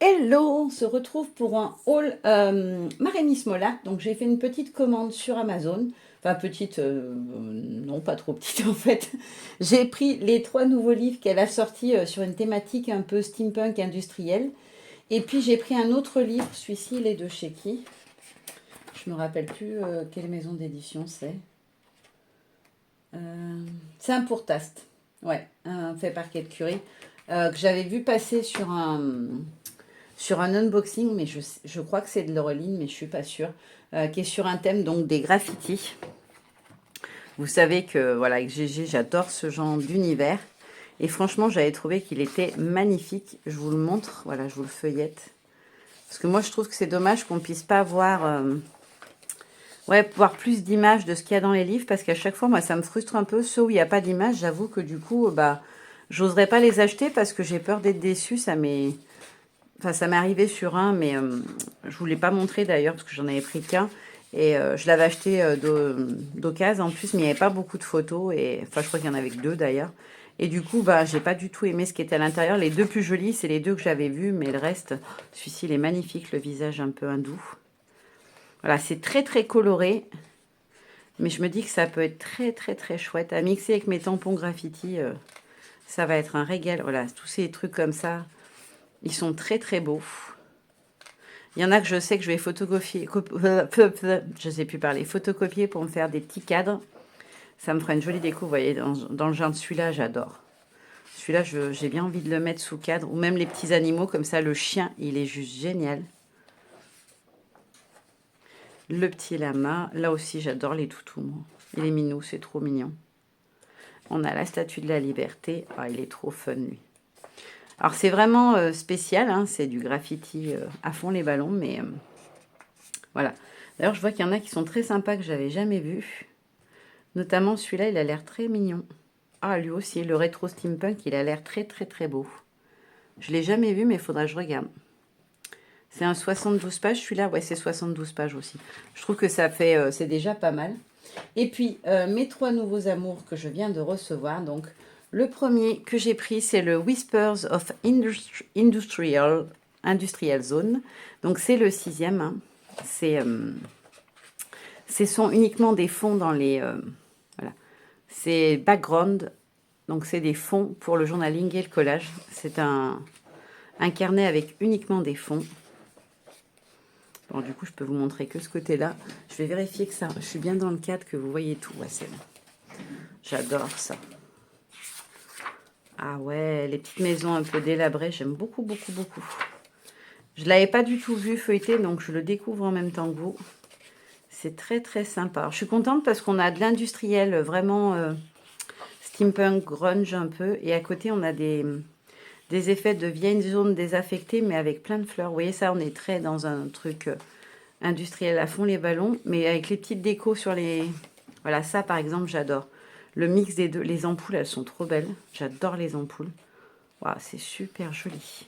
Hello, on se retrouve pour un haul Marée Molac. Donc j'ai fait une petite commande sur Amazon. Enfin petite, non pas trop petite en fait. J'ai pris les trois nouveaux livres qu'elle a sortis sur une thématique un peu steampunk industriel. Et puis j'ai pris un autre livre, celui-ci il est de chez qui? Je me rappelle plus quelle maison d'édition c'est. C'est un Pourtast. Ouais, fait par Kate Curie. Que j'avais vu passer sur un unboxing, mais je crois que c'est de l'Euroline, mais je suis pas sûre, qui est sur un thème donc des graffitis. Vous savez que voilà, avec GG, j'adore ce genre d'univers. Et franchement, j'avais trouvé qu'il était magnifique. Je vous le montre, voilà, je vous le feuillette. Parce que moi, je trouve que c'est dommage qu'on puisse pas voir, ouais, voir plus d'images de ce qu'il y a dans les livres, parce qu'à chaque fois, moi, ça me frustre un peu. Ceux où il n'y a pas d'images, j'avoue que du coup, bah, j'oserais pas les acheter parce que j'ai peur d'être déçue. Enfin, ça m'est arrivé sur un, mais je ne vous l'ai pas montré d'ailleurs parce que j'en avais pris qu'un. Et je l'avais acheté d'occasion en plus, mais il n'y avait pas beaucoup de photos. Et, enfin, je crois qu'il y en avait que deux d'ailleurs. Et du coup, bah, j'ai pas du tout aimé ce qui était à l'intérieur. Les deux plus jolis, c'est les deux que j'avais vus, mais le reste, celui-ci, il est magnifique, le visage un peu hindou. Voilà, c'est très très coloré, mais je me dis que ça peut être très très très chouette. À mixer avec mes tampons graffiti, ça va être un régal. Voilà, tous ces trucs comme ça, ils sont très très beaux. Il y en a que je sais que je vais photocopier, je sais plus parler, photocopier pour me faire des petits cadres. Ça me fera une jolie déco, vous voyez, dans le genre de celui-là, j'adore. Celui-là, j'ai bien envie de le mettre sous cadre, ou même les petits animaux, comme ça, le chien, il est juste génial. Le petit lama, là aussi, j'adore les toutous, moi. Il est minou, c'est trop mignon. On a la statue de la liberté, ah, il est trop fun, lui. Alors, c'est vraiment spécial, hein, c'est du graffiti à fond les ballons, mais voilà. D'ailleurs, je vois qu'il y en a qui sont très sympas que j'avais jamais vus. Notamment celui-là, il a l'air très mignon. Ah, lui aussi, le rétro steampunk, il a l'air très très très beau. Je l'ai jamais vu, mais il faudra que je regarde. C'est un 72 pages, celui-là, ouais, c'est 72 pages aussi. Je trouve que ça fait, c'est déjà pas mal. Et puis, mes trois nouveaux amours que je viens de recevoir, donc, le premier que j'ai pris, c'est le Whispers of Industrial Zone. Donc, c'est le sixième. Hein. Ce sont uniquement des fonds dans les... voilà. C'est background, donc c'est des fonds pour le journaling et le collage. C'est un carnet avec uniquement des fonds. Bon, du coup, je peux vous montrer que ce côté-là. Je vais vérifier que ça, je suis bien dans le cadre, que vous voyez tout. Ouais, c'est bon. J'adore ça. Ah ouais, les petites maisons un peu délabrées, j'aime beaucoup, beaucoup, beaucoup. Je ne l'avais pas du tout vu feuilleter, donc je le découvre en même temps que vous. C'est très, très sympa. Alors, je suis contente parce qu'on a de l'industriel vraiment steampunk, grunge un peu. Et à côté, on a des effets de vieille zone désaffectée, mais avec plein de fleurs. Vous voyez ça, on est très dans un truc industriel à fond les ballons, mais avec les petites décos sur les... Voilà, ça par exemple, j'adore. Le mix des deux, les ampoules, elles sont trop belles. J'adore les ampoules. Waouh, c'est super joli.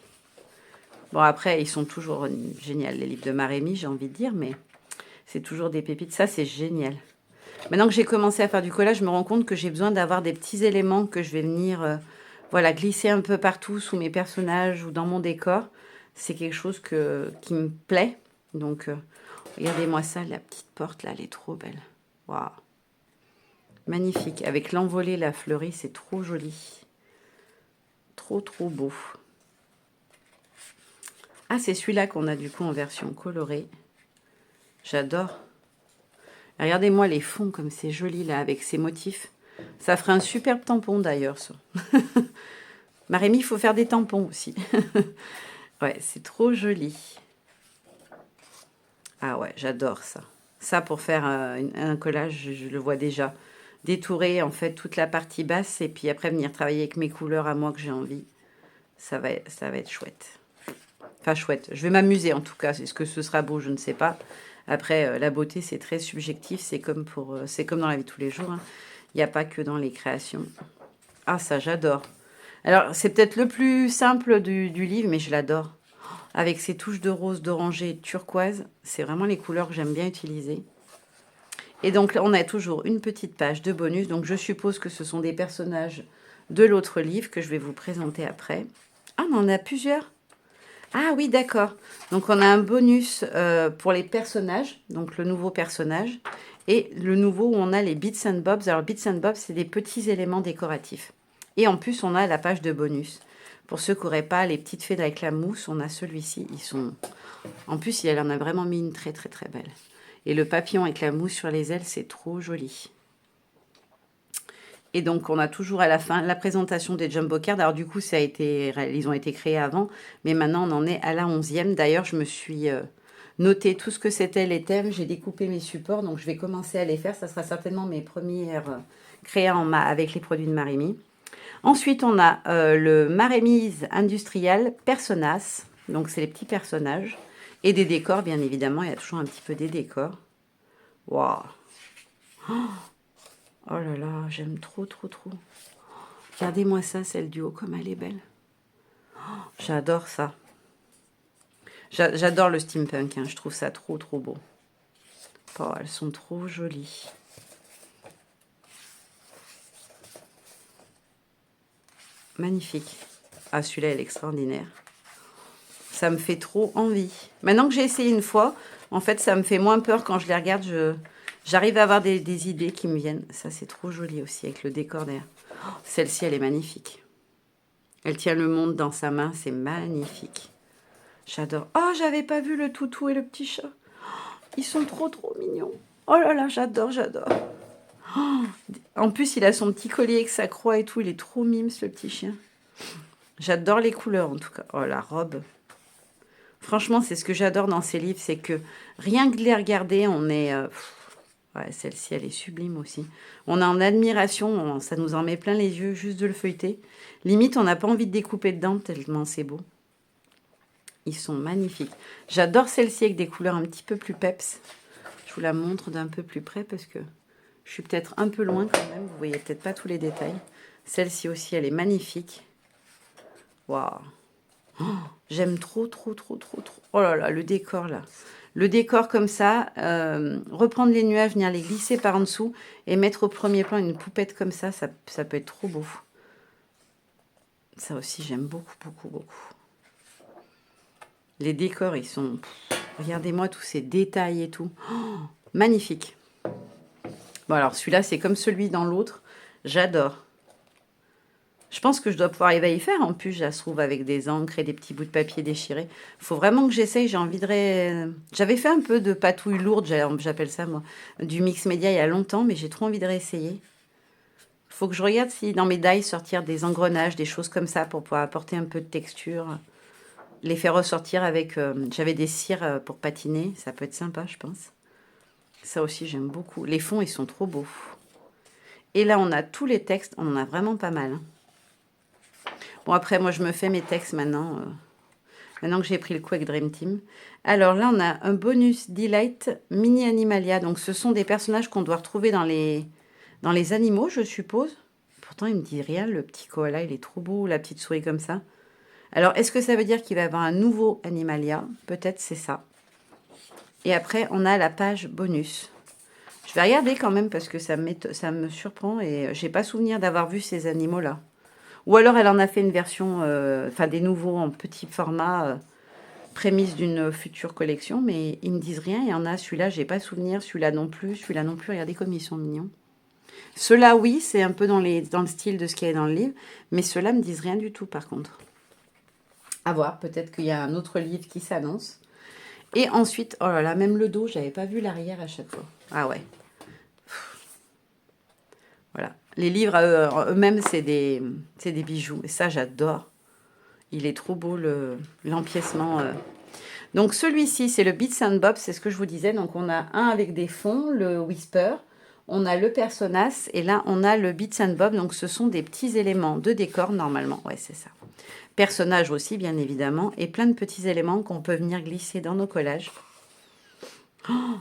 Bon, après, ils sont toujours géniaux, les livres de Marémy, j'ai envie de dire, mais c'est toujours des pépites. Ça, c'est génial. Maintenant que j'ai commencé à faire du collage, je me rends compte que j'ai besoin d'avoir des petits éléments que je vais venir voilà, glisser un peu partout sous mes personnages ou dans mon décor. C'est quelque chose qui me plaît. Donc, regardez-moi ça, la petite porte là, elle est trop belle. Waouh. Magnifique. Avec l'envolée, la fleurie, c'est trop joli. Trop, trop beau. Ah, c'est celui-là qu'on a du coup en version colorée. J'adore. Regardez-moi les fonds comme c'est joli là, avec ces motifs. Ça ferait un superbe tampon d'ailleurs, ça. Marémy, il faut faire des tampons aussi. Ouais, c'est trop joli. Ah ouais, j'adore ça. Ça, pour faire un collage, je le vois déjà. Détourer en fait toute la partie basse et puis après venir travailler avec mes couleurs à moi que j'ai envie. Ça va être chouette. Enfin, chouette. Je vais m'amuser en tout cas. Est-ce que ce sera beau? Je ne sais pas. Après, la beauté, c'est très subjectif. C'est comme dans la vie de tous les jours. Hein. Il n'y a pas que dans les créations. Ah, ça, j'adore. Alors, c'est peut-être le plus simple du livre, mais je l'adore. Avec ses touches de rose, d'oranger et de turquoise, c'est vraiment les couleurs que j'aime bien utiliser. Et donc, on a toujours une petite page de bonus. Donc, je suppose que ce sont des personnages de l'autre livre que je vais vous présenter après. Ah, on en a plusieurs. Ah oui, d'accord. Donc, on a un bonus pour les personnages. Donc, le nouveau personnage. Et le nouveau où on a les Bits and Bobs. Alors, Bits and Bobs, c'est des petits éléments décoratifs. Et en plus, on a la page de bonus. Pour ceux qui n'auraient pas les petites fées avec la mousse, on a celui-ci. Ils sont... En plus, elle en a vraiment mis une très, très, très belle. Et le papillon avec la mousse sur les ailes, c'est trop joli. Et donc, on a toujours à la fin la présentation des Jumbo Cards. Alors, du coup, ils ont été créés avant, mais maintenant, on en est à la 11e. D'ailleurs, je me suis noté tout ce que c'était les thèmes. J'ai découpé mes supports, donc je vais commencer à les faire. Ça sera certainement mes premières créées avec les produits de Marimi. Ensuite, on a le Marémise Industrial Personas. Donc, c'est les petits personnages. Et des décors, bien évidemment. Il y a toujours un petit peu des décors. Waouh! Oh là là, j'aime trop, trop, trop. Regardez-moi ça, celle du haut, comme elle est belle. J'adore ça. J'adore le steampunk, hein. Je trouve ça trop, trop beau. Oh, elles sont trop jolies. Magnifique. Ah, celui-là, il est extraordinaire. Ça me fait trop envie. Maintenant que j'ai essayé une fois, en fait, ça me fait moins peur quand je les regarde. J'arrive à avoir des idées qui me viennent. Ça, c'est trop joli aussi, avec le décor derrière. Oh, celle-ci, elle est magnifique. Elle tient le monde dans sa main. C'est magnifique. J'adore. Oh, j'avais pas vu le toutou et le petit chat. Ils sont trop, trop mignons. Oh là là, j'adore, j'adore. Oh, en plus, il a son petit collier avec sa croix et tout. Il est trop mimes, le petit chien. J'adore les couleurs, en tout cas. Oh, la robe. Franchement, c'est ce que j'adore dans ces livres. C'est que rien que de les regarder, on est... ouais, celle-ci, elle est sublime aussi. On est en admiration. Ça nous en met plein les yeux, juste de le feuilleter. Limite, on n'a pas envie de découper dedans, tellement c'est beau. Ils sont magnifiques. J'adore celle-ci avec des couleurs un petit peu plus peps. Je vous la montre d'un peu plus près parce que je suis peut-être un peu loin quand même. Vous voyez peut-être pas tous les détails. Celle-ci aussi, elle est magnifique. Waouh. Oh, j'aime trop, trop, trop, trop, trop. Oh là là, le décor là. Le décor comme ça, reprendre les nuages, venir les glisser par en dessous et mettre au premier plan une poupette comme ça peut être trop beau. Ça aussi, j'aime beaucoup, beaucoup, beaucoup. Les décors, ils sont... Regardez-moi tous ces détails et tout. Oh, magnifique. Bon, alors celui-là, c'est comme celui dans l'autre. J'adore. Je pense que je dois pouvoir y faire. En plus, je la trouve avec des encres et des petits bouts de papier déchirés. Il faut vraiment que j'essaye. J'ai envie de... J'avais fait un peu de patouille lourde, j'appelle ça moi, du mix média il y a longtemps, mais j'ai trop envie de réessayer. Il faut que je regarde si dans mes dies sortir des engrenages, des choses comme ça pour pouvoir apporter un peu de texture. Les faire ressortir avec... J'avais des cires pour patiner. Ça peut être sympa, je pense. Ça aussi, j'aime beaucoup. Les fonds, ils sont trop beaux. Et là, on a tous les textes. On en a vraiment pas mal. Bon, après, moi, je me fais mes textes maintenant. Maintenant que j'ai pris le coup avec Dream Team. Alors là, on a un bonus Delight Mini Animalia. Donc, ce sont des personnages qu'on doit retrouver dans les animaux, je suppose. Pourtant, il me dit rien. Le petit koala, il est trop beau. La petite souris comme ça. Alors, est-ce que ça veut dire qu'il va y avoir un nouveau Animalia? Peut-être c'est ça. Et après, on a la page bonus. Je vais regarder quand même parce que ça me surprend et j'ai pas souvenir d'avoir vu ces animaux-là. Ou alors elle en a fait une version, enfin des nouveaux en petit format, prémisse d'une future collection, mais ils me disent rien. Il y en a, celui-là, j'ai pas souvenir, celui-là non plus, regardez comme ils sont mignons. Ceux-là, oui, c'est un peu dans le style de ce qu'il y a dans le livre, mais ceux-là me disent rien du tout par contre. À voir, peut-être qu'il y a un autre livre qui s'annonce. Et ensuite, oh là là, même le dos, j'avais pas vu l'arrière à chaque fois. Ah ouais. Voilà. Les livres eux-mêmes, c'est des bijoux. Et ça, j'adore. Il est trop beau, l'empiècement. Donc, celui-ci, c'est le Bits and Bobs. C'est ce que je vous disais. Donc, on a un avec des fonds, le Whisper. On a le Personas. Et là, on a le Bits and Bobs. Donc, ce sont des petits éléments de décor, normalement. Ouais, c'est ça. Personnages aussi, bien évidemment. Et plein de petits éléments qu'on peut venir glisser dans nos collages. Oh,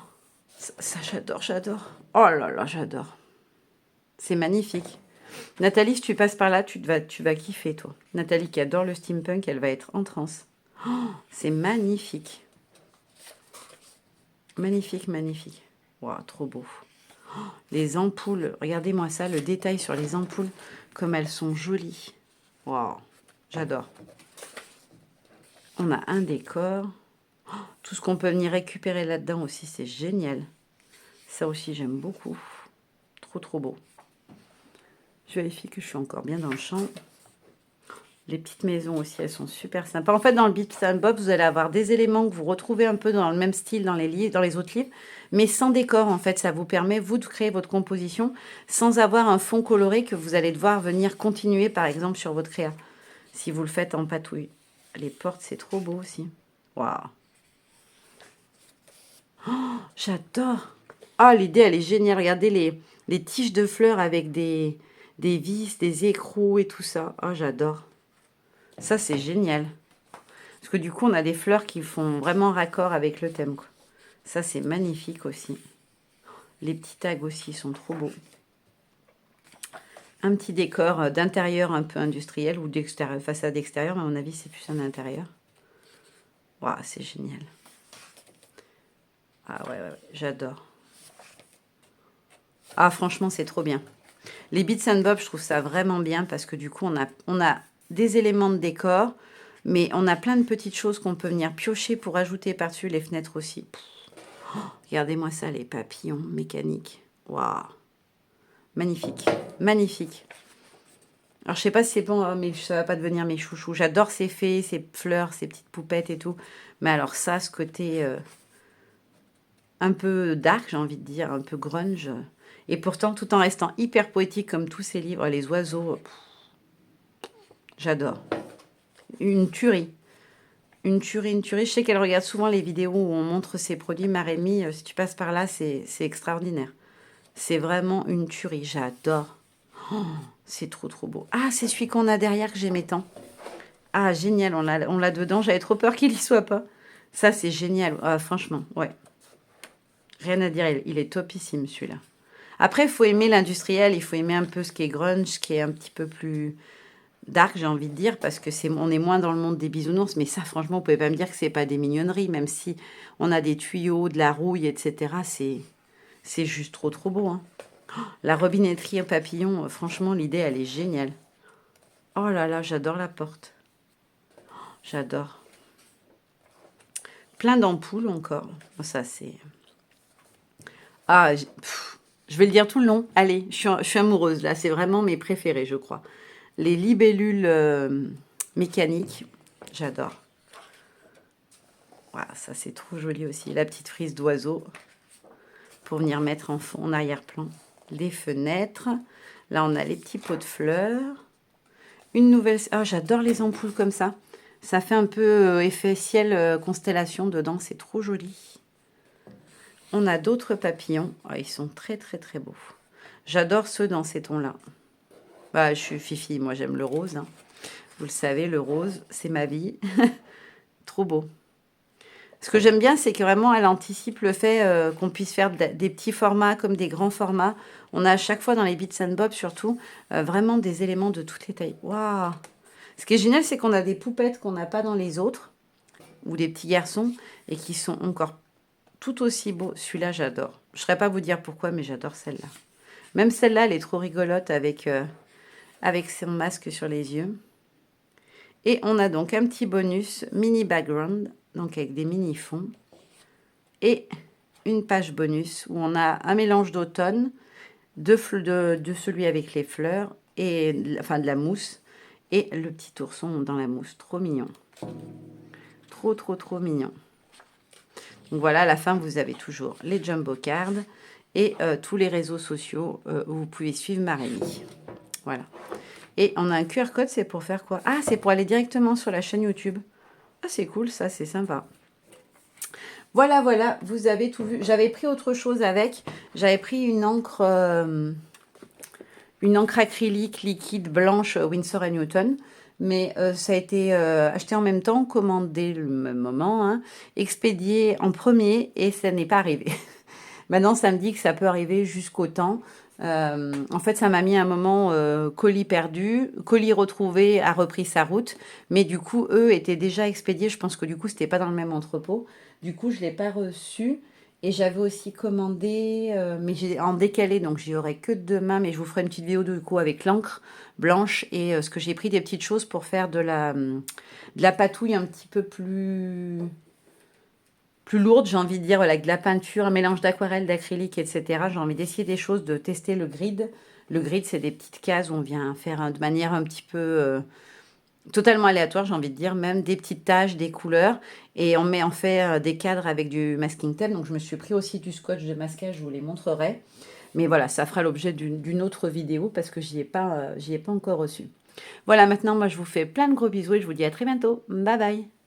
ça j'adore, j'adore. Oh là là, j'adore. C'est magnifique. Nathalie, si tu passes par là, tu vas kiffer, toi. Nathalie qui adore le steampunk, elle va être en transe. Oh, c'est magnifique. Magnifique, magnifique. Waouh, trop beau. Oh, les ampoules, regardez-moi ça, le détail sur les ampoules, comme elles sont jolies. Waouh, j'adore. On a un décor. Tout ce qu'on peut venir récupérer là-dedans aussi, c'est génial. Ça aussi, j'aime beaucoup. Trop, trop beau. Je vérifie que je suis encore bien dans le champ. Les petites maisons aussi, elles sont super sympas. En fait, dans le Bits and Bob, vous allez avoir des éléments que vous retrouvez un peu dans le même style dans les livres, dans les autres livres, mais sans décor. En fait, ça vous permet, vous, de créer votre composition sans avoir un fond coloré que vous allez devoir venir continuer, par exemple, sur votre créa. Si vous le faites en patouille. Les portes, c'est trop beau aussi. Waouh! J'adore! Ah, l'idée, elle est géniale. Regardez les tiges de fleurs avec des vis, des écrous et tout ça. Ah, j'adore. Ça, c'est génial. Parce que du coup, on a des fleurs qui font vraiment raccord avec le thème, quoi. Ça, c'est magnifique aussi. Les petits tags aussi sont trop beaux. Un petit décor d'intérieur un peu industriel ou d'extérieur, façade extérieure. À mon avis, c'est plus un intérieur. Waouh, c'est génial. Ah ouais, j'adore. Ah, franchement, c'est trop bien. Les Bits and Bob, je trouve ça vraiment bien parce que du coup, on a des éléments de décor, mais on a plein de petites choses qu'on peut venir piocher pour ajouter par-dessus les fenêtres aussi. Regardez-moi ça, les papillons mécaniques. Waouh! Magnifique, magnifique. Alors, je sais pas si c'est bon, mais ça va pas devenir mes chouchous. J'adore ces fées, ces fleurs, ces petites poupettes et tout. Mais alors ça, ce côté un peu dark, j'ai envie de dire, un peu grunge. Et pourtant, tout en restant hyper poétique comme tous ces livres, les oiseaux, j'adore. Une tuerie. Une tuerie, une tuerie. Je sais qu'elle regarde souvent les vidéos où on montre ses produits. Marémie, si tu passes par là, c'est extraordinaire. C'est vraiment une tuerie. J'adore. Oh, c'est trop, trop beau. Ah, c'est celui qu'on a derrière que j'aimais tant. Ah, génial, on l'a dedans. J'avais trop peur qu'il y soit pas. Ça, c'est génial. Ah, franchement, ouais. Rien à dire, il est topissime, celui-là. Après, il faut aimer l'industriel, il faut aimer un peu ce qui est grunge, ce qui est un petit peu plus dark, j'ai envie de dire, parce que on est moins dans le monde des bisounours. Mais ça, franchement, vous pouvez pas me dire que c'est pas des mignonneries, même si on a des tuyaux, de la rouille, etc. C'est juste trop, trop beau, hein. La robinetterie papillon, franchement, l'idée, elle est géniale. Oh là là, j'adore la porte. J'adore. Plein d'ampoules encore. Ça, c'est... Ah, je vais le dire tout le long. Allez, je suis amoureuse, là. C'est vraiment mes préférés, je crois. Les libellules mécaniques, j'adore. Voilà, ça, c'est trop joli aussi. La petite frise d'oiseau pour venir mettre en fond, en arrière-plan. Les fenêtres. Là, on a les petits pots de fleurs. Une nouvelle... Ah, j'adore les ampoules comme ça. Ça fait un peu effet ciel constellation dedans. C'est trop joli. On a d'autres papillons. Oh, ils sont très, très, très beaux. J'adore ceux dans ces tons-là. Bah, je suis fifi. Moi, j'aime le rose, hein. Vous le savez, le rose, c'est ma vie. Trop beau. Ce que j'aime bien, c'est que vraiment, elle anticipe le fait qu'on puisse faire des petits formats comme des grands formats. On a à chaque fois dans les Bits and Bob, surtout, vraiment des éléments de toutes les tailles. Waouh! Ce qui est génial, c'est qu'on a des poupettes qu'on n'a pas dans les autres, ou des petits garçons, et qui sont encore tout aussi beaux. Celui-là, j'adore. Je ne saurais pas vous dire pourquoi, mais j'adore celle-là. Même celle-là, elle est trop rigolote avec son masque sur les yeux. Et on a donc un petit bonus mini background, donc avec des mini fonds. Et une page bonus où on a un mélange d'automne, de celui avec les fleurs, et enfin de la mousse, et le petit ourson dans la mousse. Trop mignon. Trop, trop, trop mignon. Donc voilà, à la fin, vous avez toujours les jumbo cards et tous les réseaux sociaux où vous pouvez suivre Marémie. Voilà. Et on a un QR code, c'est pour faire quoi? Ah, c'est pour aller directement sur la chaîne YouTube. Ah, c'est cool, ça, c'est sympa. Voilà, voilà, vous avez tout vu. J'avais pris autre chose avec. J'avais pris une encre acrylique liquide blanche Winsor & Newton. Mais ça a été acheté en même temps, commandé le même moment, hein, expédié en premier et ça n'est pas arrivé. Maintenant, ça me dit que ça peut arriver jusqu'au temps. En fait, ça m'a mis un moment colis perdu, colis retrouvé, a repris sa route. Mais du coup, eux étaient déjà expédiés. Je pense que du coup, c'était pas dans le même entrepôt. Du coup, je ne l'ai pas reçu. Et j'avais aussi commandé, mais j'ai en décalé, donc j'y aurai que demain, mais je vous ferai une petite vidéo du coup avec l'encre blanche et ce que j'ai pris des petites choses pour faire de la patouille un petit peu plus lourde, j'ai envie de dire, voilà, avec de la peinture, un mélange d'aquarelle, d'acrylique, etc. J'ai envie d'essayer des choses, de tester le grid. Le grid, c'est des petites cases où on vient faire de manière un petit peu totalement aléatoire, j'ai envie de dire, même des petites taches, des couleurs. Et on fait des cadres avec du masking tape. Donc je me suis pris aussi du scotch de masquage, je vous les montrerai. Mais voilà, ça fera l'objet d'une autre vidéo parce que j'y ai pas encore reçu. Voilà, maintenant, moi, je vous fais plein de gros bisous et je vous dis à très bientôt. Bye bye.